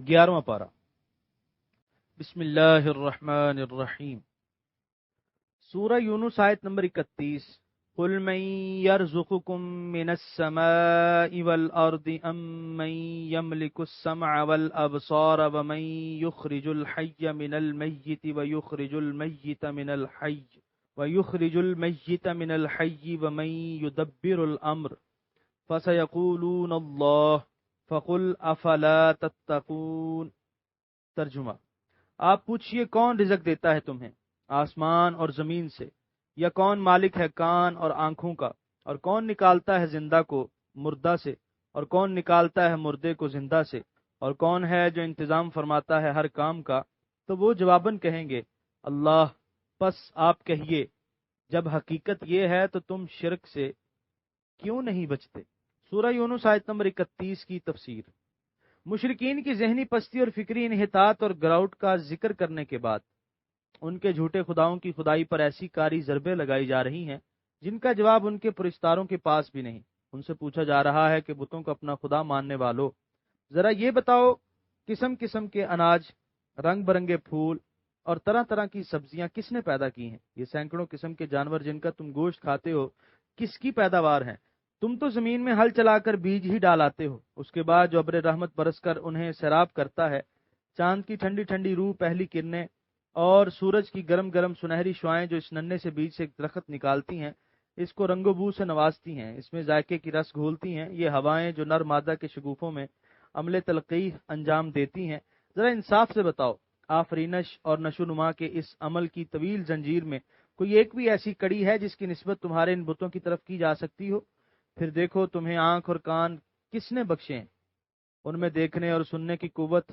11واں پارہ۔ بسم اللہ الرحمن الرحیم۔ سورہ یونس آیت نمبر 31۔ قل من يرزقكم من السماء والأرض أم من يملك السمع والأبصار ومن يخرج الحي من الميت ويخرج الميت من الحي ومن يدبر الأمر فسيقولون الله فقل افلا تتقون۔ ترجمہ: آپ پوچھئے کون رزق دیتا ہے تمہیں آسمان اور زمین سے، یا کون مالک ہے کان اور آنکھوں کا، اور کون نکالتا ہے زندہ کو مردہ سے، اور کون نکالتا ہے مردے کو زندہ سے، اور کون ہے جو انتظام فرماتا ہے ہر کام کا؟ تو وہ جواباً کہیں گے اللہ۔ پس آپ کہیے جب حقیقت یہ ہے تو تم شرک سے کیوں نہیں بچتے؟ سورہ یونس آیت نمبر 31 کی تفسیر۔ مشرکین کی ذہنی پستی اور فکری انحطاط اور گراوٹ کا ذکر کرنے کے بعد ان کے جھوٹے خداؤں کی خدائی پر ایسی کاری ضربیں لگائی جا رہی ہیں جن کا جواب ان کے پرستاروں کے پاس بھی نہیں۔ ان سے پوچھا جا رہا ہے کہ بتوں کو اپنا خدا ماننے والو، ذرا یہ بتاؤ قسم قسم کے اناج، رنگ برنگے پھول اور طرح طرح کی سبزیاں کس نے پیدا کی ہیں؟ یہ سینکڑوں قسم کے جانور جن کا تم گوشت کھاتے ہو کس کی پیداوار ہیں؟ تم تو زمین میں ہل چلا کر بیج ہی ڈالاتے ہو، اس کے بعد جو ابر رحمت برس کر انہیں سیراب کرتا ہے، چاند کی ٹھنڈی ٹھنڈی روح پہلی کرنیں اور سورج کی گرم گرم سنہری شعائیں جو اس ننھے سے بیج سے ایک درخت نکالتی ہیں، اس کو رنگ و بو سے نوازتی ہیں، اس میں ذائقے کی رس گھولتی ہیں، یہ ہوائیں جو نر مادہ کے شگوفوں میں عمل تلقیح انجام دیتی ہیں، ذرا انصاف سے بتاؤ آفرینش اور نشو نما کے اس عمل کی طویل زنجیر میں کوئی ایک بھی ایسی کڑی ہے جس کی نسبت تمہارے ان بتوں کی طرف کی جا سکتی ہو؟ پھر دیکھو تمہیں آنکھ اور کان کس نے بخشے ہیں، ان میں دیکھنے اور سننے کی قوت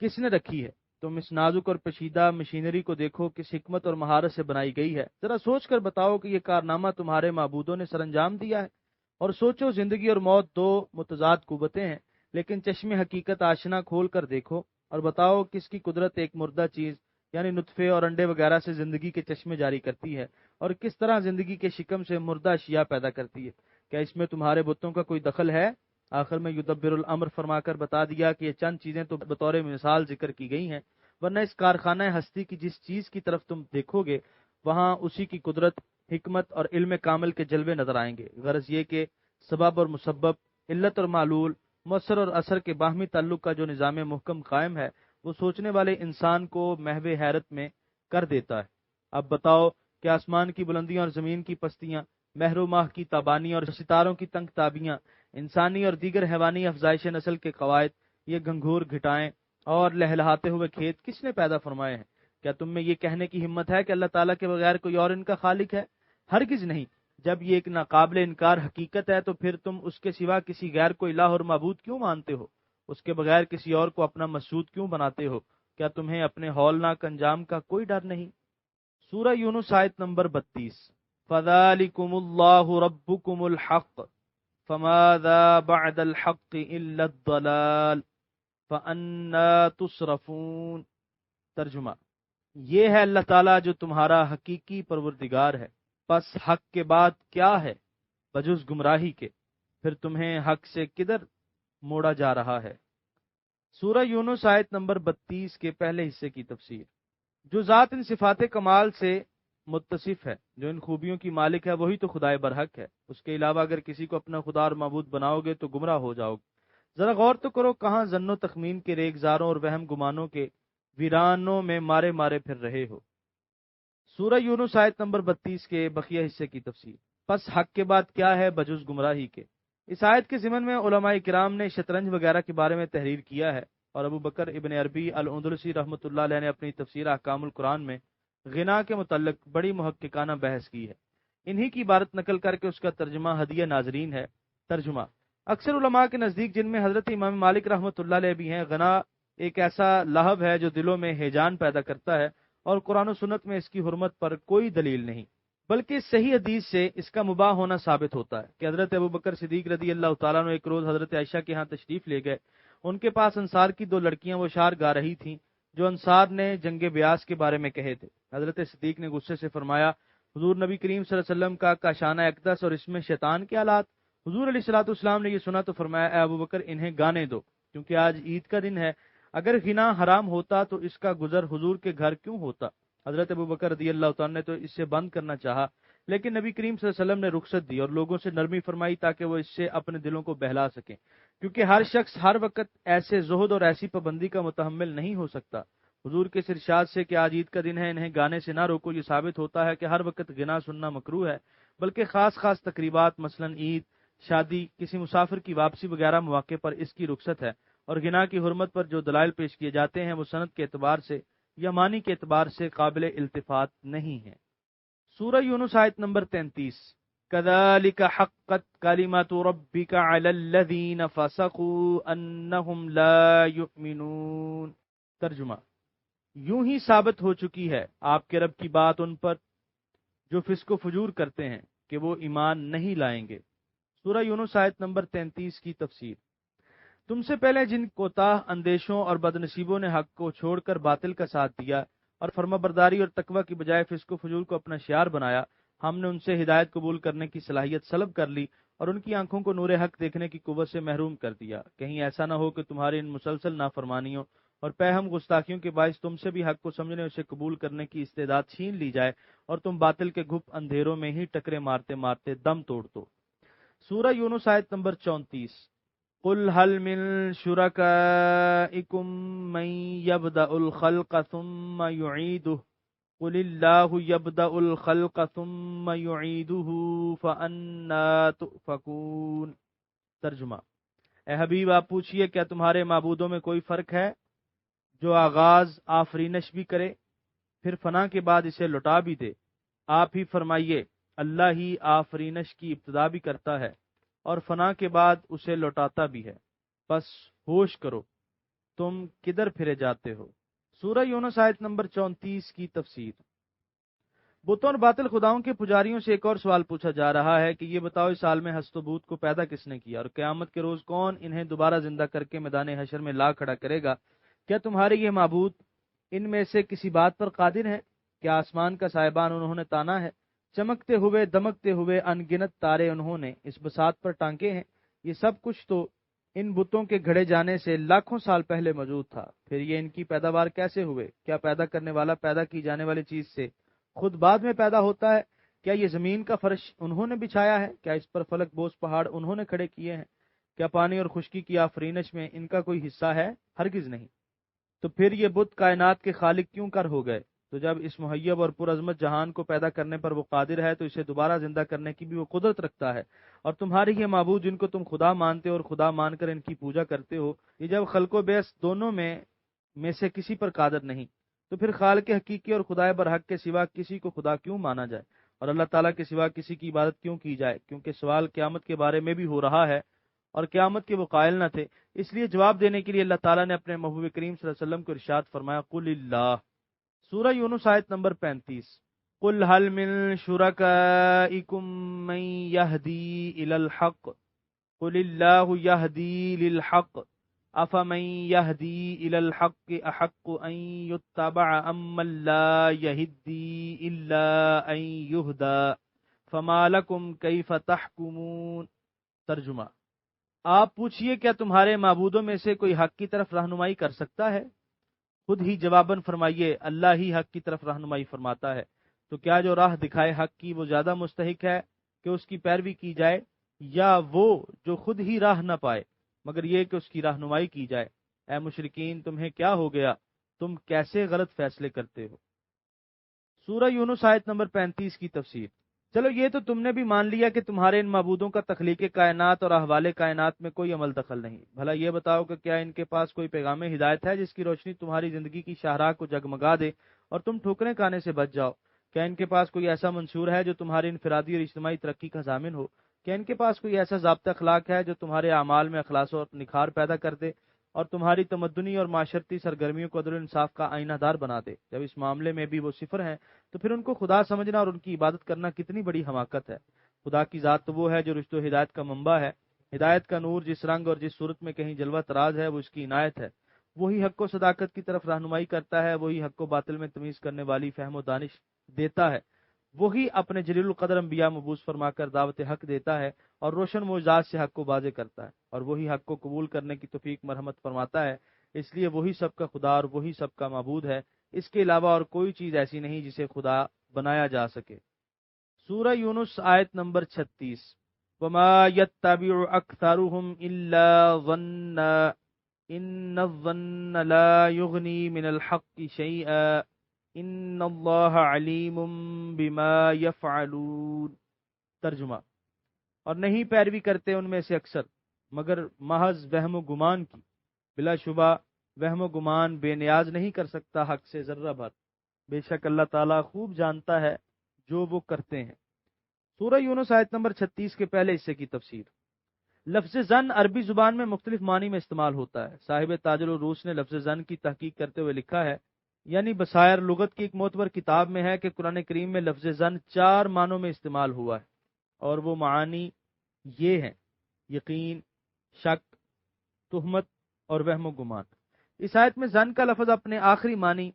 کس نے رکھی ہے؟ تم اس نازک اور پیچیدہ مشینری کو دیکھو کس حکمت اور مہارت سے بنائی گئی ہے، ذرا سوچ کر بتاؤ کہ یہ کارنامہ تمہارے معبودوں نے سر انجام دیا ہے۔ اور سوچو زندگی اور موت دو متضاد قوتیں ہیں، لیکن چشم حقیقت آشنا کھول کر دیکھو اور بتاؤ کس کی قدرت ایک مردہ چیز یعنی نطفے اور انڈے وغیرہ سے زندگی کے چشمے جاری کرتی ہے، اور کس طرح زندگی کے شکم سے مردہ اشیاء پیدا کرتی ہے۔ کیا اس میں تمہارے بتوں کا کوئی دخل ہے؟ آخر میں یدبر الامر فرما کر بتا دیا کہ یہ چند چیزیں تو بطور مثال ذکر کی گئی ہیں، ورنہ اس کارخانہ ہستی کی جس چیز کی طرف تم دیکھو گے وہاں اسی کی قدرت، حکمت اور علم کامل کے جلوے نظر آئیں گے۔ غرض یہ کہ سبب اور مسبب، علت اور معلول، مؤثر اور اثر کے باہمی تعلق کا جو نظام محکم قائم ہے وہ سوچنے والے انسان کو محو حیرت میں کر دیتا ہے۔ اب بتاؤ کہ آسمان کی بلندیاں اور زمین کی پستیاں، مہر و ماہ کی تابانی اور ستاروں کی تنگ تابیاں، انسانی اور دیگر حیوانی افزائش نسل کے قواعد، یہ گھنگھور گھٹائیں اور لہلہاتے ہوئے کھیت کس نے پیدا فرمائے ہیں؟ کیا تم میں یہ کہنے کی ہمت ہے کہ اللہ تعالیٰ کے بغیر کوئی اور ان کا خالق ہے؟ ہرگز نہیں۔ جب یہ ایک ناقابل انکار حقیقت ہے تو پھر تم اس کے سوا کسی غیر کو الہ اور معبود کیوں مانتے ہو؟ اس کے بغیر کسی اور کو اپنا مسعود کیوں بناتے ہو؟ کیا تمہیں اپنے ہولناک انجام کا کوئی ڈر نہیں؟ سورہ یونس آیت نمبر 32۔ فَذَلِكُمُ اللَّهُ رَبُّكُمُ الْحَقُّ فَمَاذَا بَعْدَ الْحَقِّ إِلَّا الضَّلَالُ فَأَنَّىٰ تُصْرَفُونَ۔ ترجمہ: یہ ہے اللہ تعالیٰ جو تمہارا حقیقی پروردگار ہے، پس حق کے بعد کیا ہے بجز گمراہی کے، پھر تمہیں حق سے کدھر موڑا جا رہا ہے؟ سورہ یونس آیت نمبر 32 کے پہلے حصے کی تفسیر۔ جو ذات ان صفات کمال سے متصف ہے، جو ان خوبیوں کی مالک ہے، وہی تو خدائے برحق ہے۔ اس کے علاوہ اگر کسی کو اپنا خدا اور معبود بناؤ گے تو گمراہ ہو جاؤ گے۔ ذرا غور تو کرو کہاں ظن و تخمین کے ریگزاروں اور وہم گمانوں کے ویرانوں میں مارے مارے پھر رہے ہو۔ سورہ یونس آیت نمبر 32 کے بقیہ حصے کی تفسیر۔ پس حق کے بعد کیا ہے بجز گمراہی کے؟ اس آیت کے ضمن میں علماء کرام نے شطرنج وغیرہ کے بارے میں تحریر کیا ہے، اور ابو بکر ابن عربی الاندلسی رحمۃ اللہ علیہ نے اپنی تفسیر احکام القرآن میں غنا کے متعلق بڑی محققانہ بحث کی ہے۔ انہی کی عبارت نقل کر کے اس کا ترجمہ ہدیہ ناظرین ہے۔ ترجمہ: اکثر علماء کے نزدیک، جن میں حضرت امام مالک رحمۃ اللہ علیہ بھی ہیں، غنا ایک ایسا لہو ہے جو دلوں میں ہیجان پیدا کرتا ہے، اور قرآن و سنت میں اس کی حرمت پر کوئی دلیل نہیں، بلکہ صحیح حدیث سے اس کا مباح ہونا ثابت ہوتا ہے کہ حضرت ابو بکر صدیق رضی اللہ تعالیٰ عنہ ایک روز حضرت عائشہ کے ہاں تشریف لے گئے۔ ان کے پاس انصار کی دو لڑکیاں وہ اشعار گا رہی تھیں جو انصار نے جنگ بیاس کے بارے میں کہے تھے۔ حضرت صدیق نے غصے سے فرمایا، حضور نبی کریم صلی اللہ علیہ وسلم کا کاشانہ اقدس اور اس میں شیطان کے آلات۔ حضور علیہ الصلوۃ والسلام نے یہ سنا تو فرمایا، اے ابو بکر انہیں گانے دو، کیونکہ آج عید کا دن ہے، اگر غنا حرام ہوتا تو اس کا گزر حضور کے گھر کیوں ہوتا؟ حضرت ابوبکر رضی اللہ تعالیٰ نے تو اس سے بند کرنا چاہا، لیکن نبی کریم صلی اللہ علیہ وسلم نے رخصت دی اور لوگوں سے نرمی فرمائی تاکہ وہ اس سے اپنے دلوں کو بہلا سکیں، کیونکہ ہر شخص ہر وقت ایسے زہد اور ایسی پابندی کا متحمل نہیں ہو سکتا۔ حضور کے اس ارشاد سے کہ آج عید کا دن ہے، انہیں گانے سے نہ روکو، یہ ثابت ہوتا ہے کہ ہر وقت غنا سننا مکروہ ہے، بلکہ خاص خاص تقریبات مثلا عید، شادی، کسی مسافر کی واپسی وغیرہ مواقع پر اس کی رخصت ہے، اور غنا کی حرمت پر جو دلائل پیش کیے جاتے ہیں وہ سند کے اعتبار سے یا معنی کے اعتبار سے قابل التفات نہیں ہیں۔ سورہ یونس آیت نمبر 33، كذلك حقت كلمة ربك على الذين فسقوا انهم لا يؤمنون۔ ترجمہ: یوں ہی ثابت ہو چکی ہے آپ کے رب کی بات ان پر جو فسق و فجور کرتے ہیں کہ وہ ایمان نہیں لائیں گے۔ سورہ یونس آیت نمبر 33 کی تفسیر: تم سے پہلے جن کوتاہ اندیشوں اور بدنصیبوں نے حق کو چھوڑ کر باطل کا ساتھ دیا اور فرما برداری اور تقوی کی بجائے فسق و فجور کو اپنا شعار بنایا، ہم نے ان سے ہدایت قبول کرنے کی صلاحیت سلب کر لی اور ان کی آنکھوں کو نور حق دیکھنے کی قوت سے محروم کر دیا۔ کہیں ایسا نہ ہو کہ تمہاری ان مسلسل نافرمانیوں اور پیہم گستاخیوں کے باعث تم سے بھی حق کو سمجھنے اور اسے قبول کرنے کی استعداد چھین لی جائے اور تم باطل کے گھپ اندھیروں میں ہی ٹکرے مارتے مارتے دم توڑ دو۔ سورہ یونس آیت نمبر 34، قل هل من شركائكم من يبدأ الخلق ثم يعيده قل الله يبدأ الخلق ثم يعيده فأنا تؤفكون۔ ترجمہ: اے حبیب آپ پوچھئے کیا تمہارے معبودوں میں کوئی فرق ہے جو آغاز آفرینش بھی کرے پھر فنا کے بعد اسے لوٹا بھی دے؟ آپ ہی فرمائیے اللہ ہی آفرینش کی ابتدا بھی کرتا ہے اور فنا کے بعد اسے لوٹاتا بھی ہے، بس ہوش کرو تم کدھر پھرے جاتے ہو۔ سورہ یونس آیت نمبر 34 کی تفسیر: بتوں اور باطل خداؤں کے پجاریوں سے ایک اور سوال پوچھا جا رہا ہے کہ یہ بتاؤ اس عالم ہست و بوت کو پیدا کس نے کیا اور قیامت کے روز کون انہیں دوبارہ زندہ کر کے میدان حشر میں لا کھڑا کرے گا؟ کیا تمہارے یہ معبود ان میں سے کسی بات پر قادر ہیں؟ کیا آسمان کا سائبان انہوں نے تانا ہے؟ چمکتے ہوئے دمکتے ہوئے ان گنت تارے انہوں نے اس بساط پر ٹانکے ہیں؟ یہ سب کچھ تو ان بتوں کے گھڑے جانے سے لاکھوں سال پہلے موجود تھا، پھر یہ ان کی پیداوار کیسے ہوئے؟ کیا پیدا کرنے والا پیدا کی جانے والی چیز سے خود بعد میں پیدا ہوتا ہے؟ کیا یہ زمین کا فرش انہوں نے بچھایا ہے؟ کیا اس پر فلک بوس پہاڑ انہوں نے کھڑے کیے ہیں؟ کیا پانی اور خشکی کی آفرینش میں ان کا کوئی حصہ ہے؟ ہرگز نہیں۔ تو پھر یہ بت کائنات کے خالق کیوں کر ہو گئے؟ تو جب اس مہیب اور پرعظمت جہان کو پیدا کرنے پر وہ قادر ہے تو اسے دوبارہ زندہ کرنے کی بھی وہ قدرت رکھتا ہے، اور تمہارے یہ معبود جن کو تم خدا مانتے ہو اور خدا مان کر ان کی پوجا کرتے ہو، یہ جب خلق و بیس دونوں میں سے کسی پر قادر نہیں، تو پھر خالق حقیقی اور خدائے برحق کے سوا کسی کو خدا کیوں مانا جائے اور اللہ تعالیٰ کے سوا کسی کی عبادت کیوں کی جائے؟ کیونکہ سوال قیامت کے بارے میں بھی ہو رہا ہے اور قیامت کے وہ قائل نہ تھے، اس لیے جواب دینے کے لیے اللہ تعالیٰ نے اپنے محبوب کریم صلی اللہ علیہ وسلم کو ارشاد فرمایا، قل اللہ۔ سورہ یونس آیت نمبر 35، قل هل من شركائكم من يهدي الى الحق قل الله يهدي للحق افمن يهدي الى الحق احق ان يتبع امن لا يهدي الا ان يهدى فما لكم كيف تحكمون۔ ترجمہ: آپ پوچھئے کیا تمہارے معبودوں میں سے کوئی حق کی طرف رہنمائی کر سکتا ہے؟ خود ہی جواباً فرمائیے اللہ ہی حق کی طرف رہنمائی فرماتا ہے، تو کیا جو راہ دکھائے حق کی وہ زیادہ مستحق ہے کہ اس کی پیروی کی جائے، یا وہ جو خود ہی راہ نہ پائے مگر یہ کہ اس کی رہنمائی کی جائے؟ اے مشرکین تمہیں کیا ہو گیا، تم کیسے غلط فیصلے کرتے ہو؟ سورہ یونس آیت نمبر 35 کی تفسیر: چلو یہ تو تم نے بھی مان لیا کہ تمہارے ان معبودوں کا تخلیق کائنات اور احوال کائنات میں کوئی عمل دخل نہیں، بھلا یہ بتاؤ کہ کیا ان کے پاس کوئی پیغام ہدایت ہے جس کی روشنی تمہاری زندگی کی شاہراہ کو جگمگا دے اور تم ٹھوکریں کھانے سے بچ جاؤ؟ کیا ان کے پاس کوئی ایسا منشور ہے جو تمہاری انفرادی اور اجتماعی ترقی کا ضامن ہو؟ کیا ان کے پاس کوئی ایسا ضابطہ اخلاق ہے جو تمہارے اعمال میں اخلاص اور نکھار پیدا کر دے اور تمہاری تمدنی اور معاشرتی سرگرمیوں کو عدل و انصاف کا آئینہ دار بنا دے؟ جب اس معاملے میں بھی وہ صفر ہیں تو پھر ان کو خدا سمجھنا اور ان کی عبادت کرنا کتنی بڑی حماقت ہے۔ خدا کی ذات تو وہ ہے جو رشت و ہدایت کا منبع ہے، ہدایت کا نور جس رنگ اور جس صورت میں کہیں جلوہ تراز ہے وہ اس کی عنایت ہے، وہی حق و صداقت کی طرف رہنمائی کرتا ہے، وہی حق و باطل میں تمیز کرنے والی فہم و دانش دیتا ہے، وہی اپنے جلیل القدر انبیاء مبعوث فرما کر دعوت حق دیتا ہے اور روشن معجزات سے حق کو واضح کرتا ہے، اور وہی حق کو قبول کرنے کی توفیق مرحمت فرماتا ہے اس لیے وہی سب کا خدا اور وہی سب کا معبود ہے، اس کے علاوہ اور کوئی چیز ایسی نہیں جسے خدا بنایا جا سکے۔ سورہ یونس آیت نمبر 36، وَمَا يَتَّبِعُ أَكْثَرُهُمْ إِلَّا ظَنًّا إِنَّ الظَّنَّ لَا يُغْنِي مِنَ الْحَقِّ شَيْئًا إِنَّ اللَّهَ عَلِيمٌ بِمَا يَفْعَلُونَ۔ ترجمہ، اور نہیں پیروی کرتے ان میں سے اکثر مگر محض وہم و گمان کی، بلا شبہ وہم و گمان بے نیاز نہیں کر سکتا حق سے ذرہ بھر، بے شک اللہ تعالیٰ خوب جانتا ہے جو وہ کرتے ہیں۔ سورہ یونس آیت نمبر 36 کے پہلے حصے کی تفسیر۔ لفظ زن عربی زبان میں مختلف معنی میں استعمال ہوتا ہے۔ صاحب تاج العروس نے لفظ زن کی تحقیق کرتے ہوئے لکھا ہے، یعنی بصائر لغت کی ایک معتبر کتاب میں ہے کہ قرآن کریم میں لفظ زن 4 معنوں میں استعمال ہوا ہے، اور وہ معانی یہ ہیں: یقین، شک، تہمت اور وہم و گمان۔ اس آیت میں زن کا لفظ اپنے آخری معنی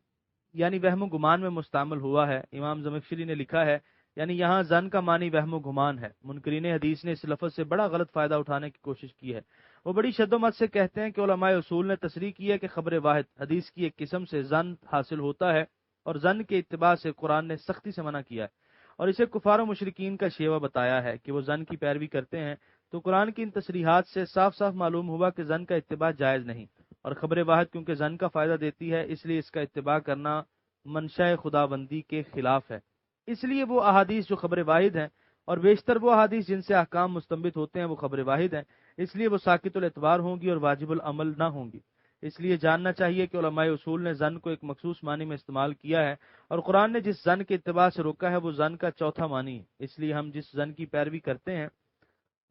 یعنی وہم و گمان میں مستعمل ہوا ہے۔ امام زمخشری نے لکھا ہے، یعنی یہاں زن کا معنی وہم و گمان ہے۔ منکرین حدیث نے اس لفظ سے بڑا غلط فائدہ اٹھانے کی کوشش کی ہے۔ وہ بڑی شد و مت سے کہتے ہیں کہ علماء اصول نے تصریح کی ہے کہ خبر واحد حدیث کی ایک قسم سے زن حاصل ہوتا ہے، اور زن کے اتباع سے قرآن نے سختی سے منع کیا ہے، اور اسے کفار و مشرکین کا شیوہ بتایا ہے کہ وہ زن کی پیروی کرتے ہیں۔ تو قرآن کی ان تصریحات سے صاف صاف معلوم ہوا کہ زن کا اتباع جائز نہیں، اور خبر واحد کیونکہ زن کا فائدہ دیتی ہے، اس لیے اس کا اتباع کرنا منشاء خداوندی کے خلاف ہے۔ اس لیے وہ احادیث جو خبر واحد ہیں، اور بیشتر وہ احادیث جن سے احکام مستنبط ہوتے ہیں، وہ خبر واحد ہیں، اس لیے وہ ساقط الاعتبار ہوں گی اور واجب العمل نہ ہوں گی۔ اس لیے جاننا چاہیے کہ علماء اصول نے زن کو ایک مخصوص معنی میں استعمال کیا ہے، اور قرآن نے جس زن کے اتباع سے روکا ہے وہ زن کا چوتھا معنی ہے۔ اس لیے ہم جس زن کی پیروی کرتے ہیں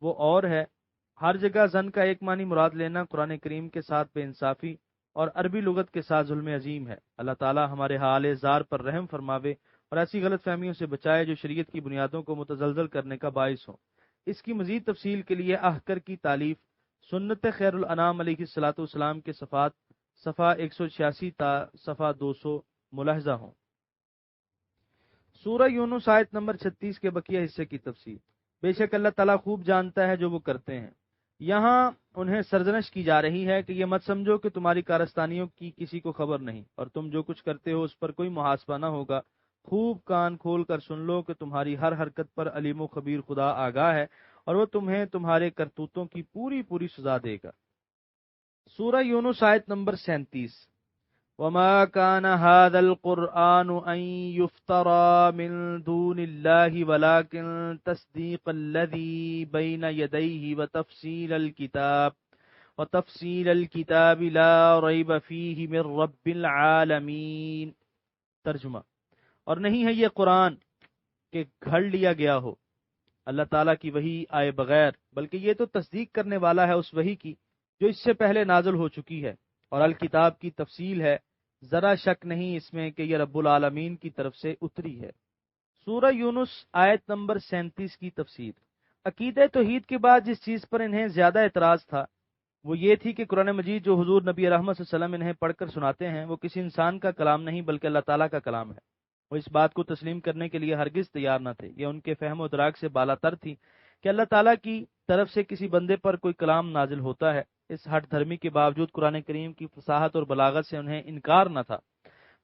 وہ اور ہے۔ ہر جگہ زن کا ایک معنی مراد لینا قرآن کریم کے ساتھ بے انصافی اور عربی لغت کے ساتھ ظلم عظیم ہے۔ اللہ تعالی ہمارے حال زار پر رحم فرماوے اور ایسی غلط فہمیوں سے بچائے جو شریعت کی بنیادوں کو متزلزل کرنے کا باعث ہوں۔ اس کی مزید تفصیل کے لیے احکر کی تالیف سنت خیر الانام علیہ الصلوۃ والسلام کے صفحہ 186 تا صفحہ 200 ملاحظہ ہوں۔ سورہ یونس آیت نمبر 36 کے بقیہ حصے کی تفصیل۔ بے شک اللہ تعالیٰ خوب جانتا ہے جو وہ کرتے ہیں۔ یہاں انہیں سرزنش کی جا رہی ہے کہ یہ مت سمجھو کہ تمہاری کارستانیوں کی کسی کو خبر نہیں، اور تم جو کچھ کرتے ہو اس پر کوئی محاسبہ نہ ہوگا۔ خوب کان کھول کر سن لو کہ تمہاری ہر حرکت پر علیم و خبیر خدا آگاہ ہے، اور وہ تمہیں تمہارے کرتوتوں کی پوری پوری سزا دے گا۔ سورہ یونس آیت نمبر 37، وَمَا كَانَ هَذَا الْقُرْآنُ أَن يُفْتَرَى مِن دُونِ اللَّهِ وَلَكِن تَصْدِيقَ الَّذِي بَيْنَ يَدَيْهِ وَتَفْصِيلَ الْكِتَابِ لَا رَيْبَ فِيهِ مِن رَّبِّ الْعَالَمِينَ۔ ترجمہ، اور نہیں ہے یہ قرآن کہ گھڑ لیا گیا ہو اللہ تعالیٰ کی وحی آئے بغیر، بلکہ یہ تو تصدیق کرنے والا ہے اس وحی کی جو اس سے پہلے نازل ہو چکی ہے، اور الکتاب کی تفصیل ہے، ذرا شک نہیں اس میں کہ یہ رب العالمین کی طرف سے اتری ہے۔ سورہ یونس آیت نمبر 37 کی تفسیر۔ عقیدہ توحید کے بعد جس چیز پر انہیں زیادہ اعتراض تھا وہ یہ تھی کہ قرآن مجید جو حضور نبی رحمت صلی اللہ علیہ وسلم انہیں پڑھ کر سناتے ہیں وہ کسی انسان کا کلام نہیں بلکہ اللہ تعالیٰ کا کلام ہے۔ وہ اس بات کو تسلیم کرنے کے لیے ہرگز تیار نہ تھے۔ یہ ان کے فہم و ادراک سے بالا تر تھی کہ اللہ تعالیٰ کی طرف سے کسی بندے پر کوئی کلام نازل ہوتا ہے۔ اس ہٹ دھرمی کے باوجود قرآن کریم کی فصاحت اور بلاغت سے انہیں انکار نہ تھا،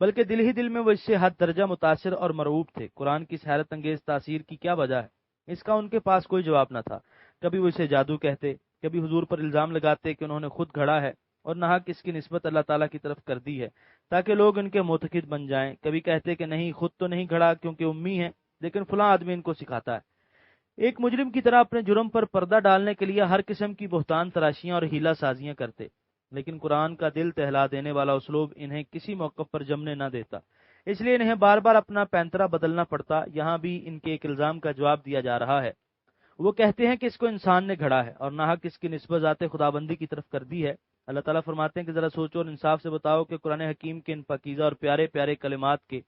بلکہ دل ہی دل میں وہ اس سے حد درجہ متاثر اور مرعوب تھے۔ قرآن کی اس حیرت انگیز تاثیر کی کیا وجہ ہے، اس کا ان کے پاس کوئی جواب نہ تھا۔ کبھی وہ اسے جادو کہتے، کبھی حضور پر الزام لگاتے کہ انہوں نے خود گھڑا ہے اور ناحق اس کی نسبت اللہ تعالیٰ کی طرف کر دی ہے تاکہ لوگ ان کے معتقد بن جائیں۔ کبھی کہتے کہ نہیں، خود تو نہیں گھڑا کیونکہ امی ہے، لیکن فلاں آدمی ان کو سکھاتا ہے۔ ایک مجرم کی طرح اپنے جرم پر پردہ ڈالنے کے لیے ہر قسم کی بہتان تراشیاں اور ہیلا سازیاں کرتے، لیکن قرآن کا دل تہلا دینے والا اسلوب انہیں کسی موقف پر جمنے نہ دیتا، اس لیے انہیں بار بار اپنا پینترا بدلنا پڑتا۔ یہاں بھی ان کے ایک الزام کا جواب دیا جا رہا ہے۔ وہ کہتے ہیں کہ اس کو انسان نے گھڑا ہے اور ناحق اس کی نسبت ذات خدابندی کی طرف کر دی ہے۔ اللہ تعالیٰ فرماتے ہیں کہ ذرا سوچو اور انصاف سے بتاؤ کہ قرآن حکیم کے ان پاکیزہ اور پیارے پیارے کلمات کے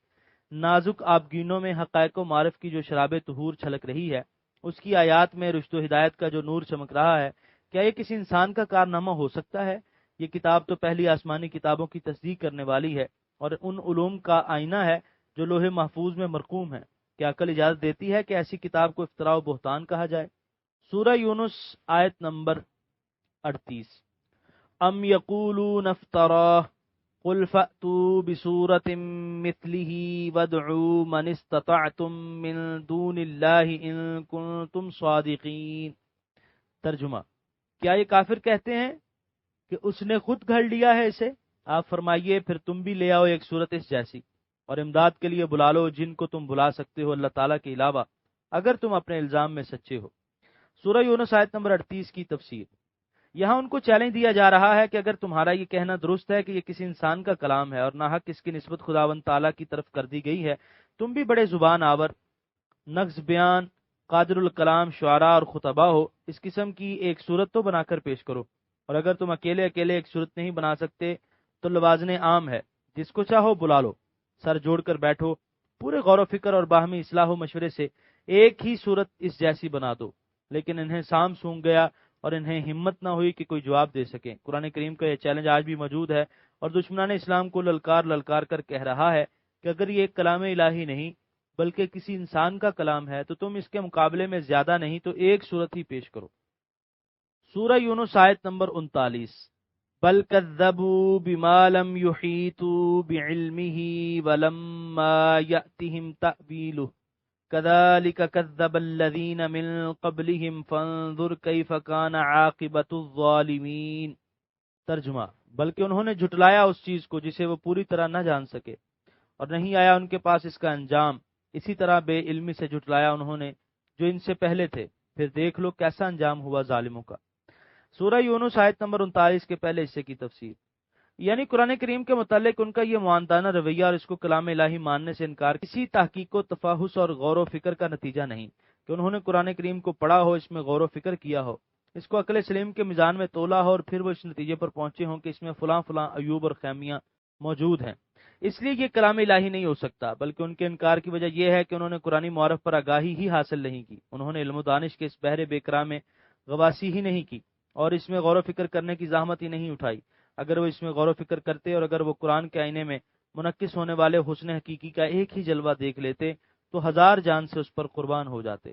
نازک آبگینوں میں حقائق و معرف کی جو شراب طہور چھلک رہی ہے، اس کی آیات میں رشد و ہدایت کا جو نور چمک رہا ہے، کیا یہ کسی انسان کا کارنامہ ہو سکتا ہے؟ یہ کتاب تو پہلی آسمانی کتابوں کی تصدیق کرنے والی ہے اور ان علوم کا آئینہ ہے جو لوح محفوظ میں مرقوم ہے۔ کیا عقل اجازت دیتی ہے کہ ایسی کتاب کو افتراء و بہتان کہا جائے؟ سورہ یونس آیت نمبر 38، ام یقولون افتراہ قل فأتوا بسورة مثله وادعوا من استطعتم من دون اللہ ان کنتم صادقین۔ ترجمہ، کیا یہ کافر کہتے ہیں کہ اس نے خود گھڑ لیا ہے اسے؟ آپ فرمائیے پھر تم بھی لے آؤ ایک صورت اس جیسی، اور امداد کے لیے بلا لو جن کو تم بلا سکتے ہو اللہ تعالیٰ کے علاوہ، اگر تم اپنے الزام میں سچے ہو۔ سورہ یونس آیت نمبر 38 کی تفسیر۔ یہاں ان کو چیلنج دیا جا رہا ہے کہ اگر تمہارا یہ کہنا درست ہے کہ یہ کسی انسان کا کلام ہے اور ناحق اس کی نسبت خداوند تعالیٰ کی طرف کر دی گئی ہے، تم بھی بڑے زبان آور، نقص بیان، قادر الکلام شعراء اور خطبہ ہو، اس قسم کی ایک صورت تو بنا کر پیش کرو، اور اگر تم اکیلے ایک صورت نہیں بنا سکتے تو لوازن عام ہے، جس کو چاہو بلا لو، سر جوڑ کر بیٹھو، پورے غور و فکر اور باہمی اصلاح و مشورے سے ایک ہی صورت اس جیسی بنا دو۔ لیکن انہیں سام سونگ گیا اور انہیں ہمت نہ ہوئی کہ کوئی جواب دے سکے۔ قرآن کریم کا یہ چیلنج آج بھی موجود ہے، اور دشمنان اسلام کو للکار کر کہہ رہا ہے کہ اگر یہ ایک کلام الہی نہیں بلکہ کسی انسان کا کلام ہے تو تم اس کے مقابلے میں زیادہ نہیں تو ایک صورت ہی پیش کرو۔ سورہ یونس آیت نمبر 39۔ بل کذبوا بما لم يحيطوا بعلمه ولما يأتهم تأويله كذلك كذب الذين من قبلهم فانظر كيف كان عاقبة الظالمين۔ ترجمہ، بلکہ انہوں نے جھٹلایا اس چیز کو جسے وہ پوری طرح نہ جان سکے، اور نہیں آیا ان کے پاس اس کا انجام، اسی طرح بے علمی سے جھٹلایا انہوں نے جو ان سے پہلے تھے، پھر دیکھ لو کیسا انجام ہوا ظالموں کا۔ سورہ یونس آیت نمبر 39 کے پہلے حصے کی تفسیر۔ یعنی قرآن کریم کے متعلق ان کا یہ معاندانہ رویہ اور اس کو کلام الہی ماننے سے انکار کسی تحقیق و تفحص اور غور و فکر کا نتیجہ نہیں کہ انہوں نے قرآن کریم کو پڑھا ہو، اس میں غور و فکر کیا ہو، اس کو عقل سلیم کے میزان میں تولا ہو، اور پھر وہ اس نتیجے پر پہنچے ہوں کہ اس میں فلاں فلاں عیوب اور خامیاں موجود ہیں، اس لیے یہ کلام الہی نہیں ہو سکتا۔ بلکہ ان کے انکار کی وجہ یہ ہے کہ انہوں نے قرآن معرف پر آگاہی ہی حاصل نہیں کی، انہوں نے علم و دانش کے اس بحر بیکرا میں غواصی ہی نہیں کی، اور اس میں غور و فکر کرنے کی زحمت ہی نہیں اٹھائی۔ اگر وہ اس میں غور و فکر کرتے اور اگر وہ قرآن کے آئینے میں منعکس ہونے والے حسن حقیقی کا ایک ہی جلوہ دیکھ لیتے تو ہزار جان سے اس پر قربان ہو جاتے۔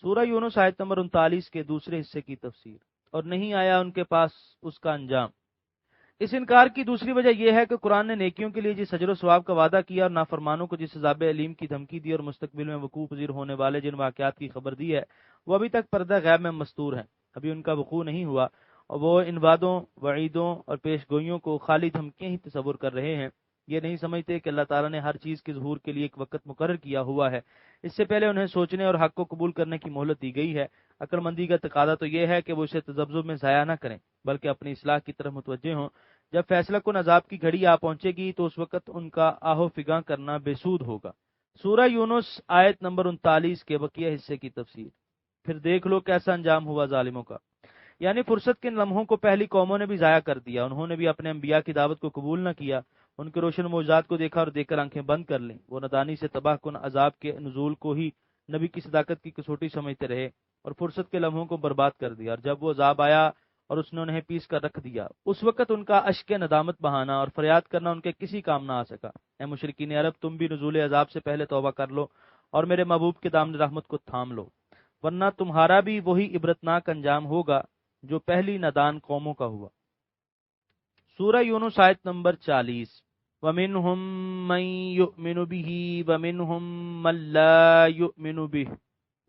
سورہ یونس آیت نمبر 39 کے دوسرے حصے کی تفسیر۔ اور نہیں آیا ان کے پاس اس کا انجام۔ اس انکار کی دوسری وجہ یہ ہے کہ قرآن نے نیکیوں کے لیے جس اجر و ثواب کا وعدہ کیا اور نافرمانوں کو جس عذاب علیم کی دھمکی دی اور مستقبل میں وقوع پذیر ہونے والے جن واقعات کی خبر دی ہے وہ ابھی تک پردہ غیب میں مستور ہیں، ابھی ان کا وقوع نہیں ہوا، اور وہ ان وعدوں، وعیدوں اور پیش گوئیوں کو خالی دھمکیاں ہی تصور کر رہے ہیں۔ یہ نہیں سمجھتے کہ اللہ تعالیٰ نے ہر چیز کے ظہور کے لیے ایک وقت مقرر کیا ہوا ہے، اس سے پہلے انہیں سوچنے اور حق کو قبول کرنے کی مہلت دی گئی ہے۔ عقل مندی کا تقاضا تو یہ ہے کہ وہ اسے تذبذب میں ضائع نہ کریں بلکہ اپنی اصلاح کی طرف متوجہ ہوں۔ جب فیصلہ کن عذاب کی گھڑی آ پہنچے گی تو اس وقت ان کا آہو فگاں کرنا بے سود ہوگا۔ سورہ یونس آیت نمبر 39 کے بقیہ حصے کی تفسیر۔ پھر دیکھ لو کیسا انجام ہوا ظالموں کا۔ یعنی فرصت کے ان لمحوں کو پہلی قوموں نے بھی ضائع کر دیا، انہوں نے بھی اپنے انبیاء کی دعوت کو قبول نہ کیا، ان کے روشن معجزات کو دیکھا اور دیکھ کر آنکھیں بند کر لیں، وہ نادانی سے تباہ کن عذاب کے نزول کو ہی نبی کی صداقت کی کسوٹی سمجھتے رہے اور فرصت کے لمحوں کو برباد کر دیا، اور جب وہ عذاب آیا اور اس نے انہیں پیس کر رکھ دیا، اس وقت ان کا اشک ندامت بہانا اور فریاد کرنا ان کے کسی کام نہ آ سکا۔ اے مشرکین عرب، تم بھی نزول عذاب سے پہلے توبہ کر لو اور میرے محبوب کے دامن رحمت کو تھام لو، ورنہ تمہارا بھی وہی عبرتناک انجام ہوگا جو پہلی نادان قوموں کا ہوا۔ سورہ یونس آیت نمبر 40۔ وَمِنْهُمْ مَنْ يُؤْمِنُ بِهِ وَمِنْهُمْ مَنْ لَا يُؤْمِنُ بِهِ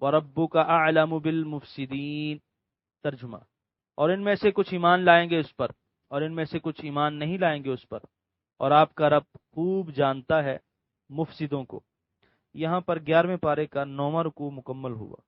وَرَبُّكَ أَعْلَمُ بِالْمُفْسِدِينَ۔ ترجمہ، اور ان میں سے کچھ ایمان لائیں گے اس پر اور ان میں سے کچھ ایمان نہیں لائیں گے اس پر، اور آپ کا رب خوب جانتا ہے مفسدوں کو۔ یہاں پر 11ویں پارے کا 9واں رکوع مکمل ہوا۔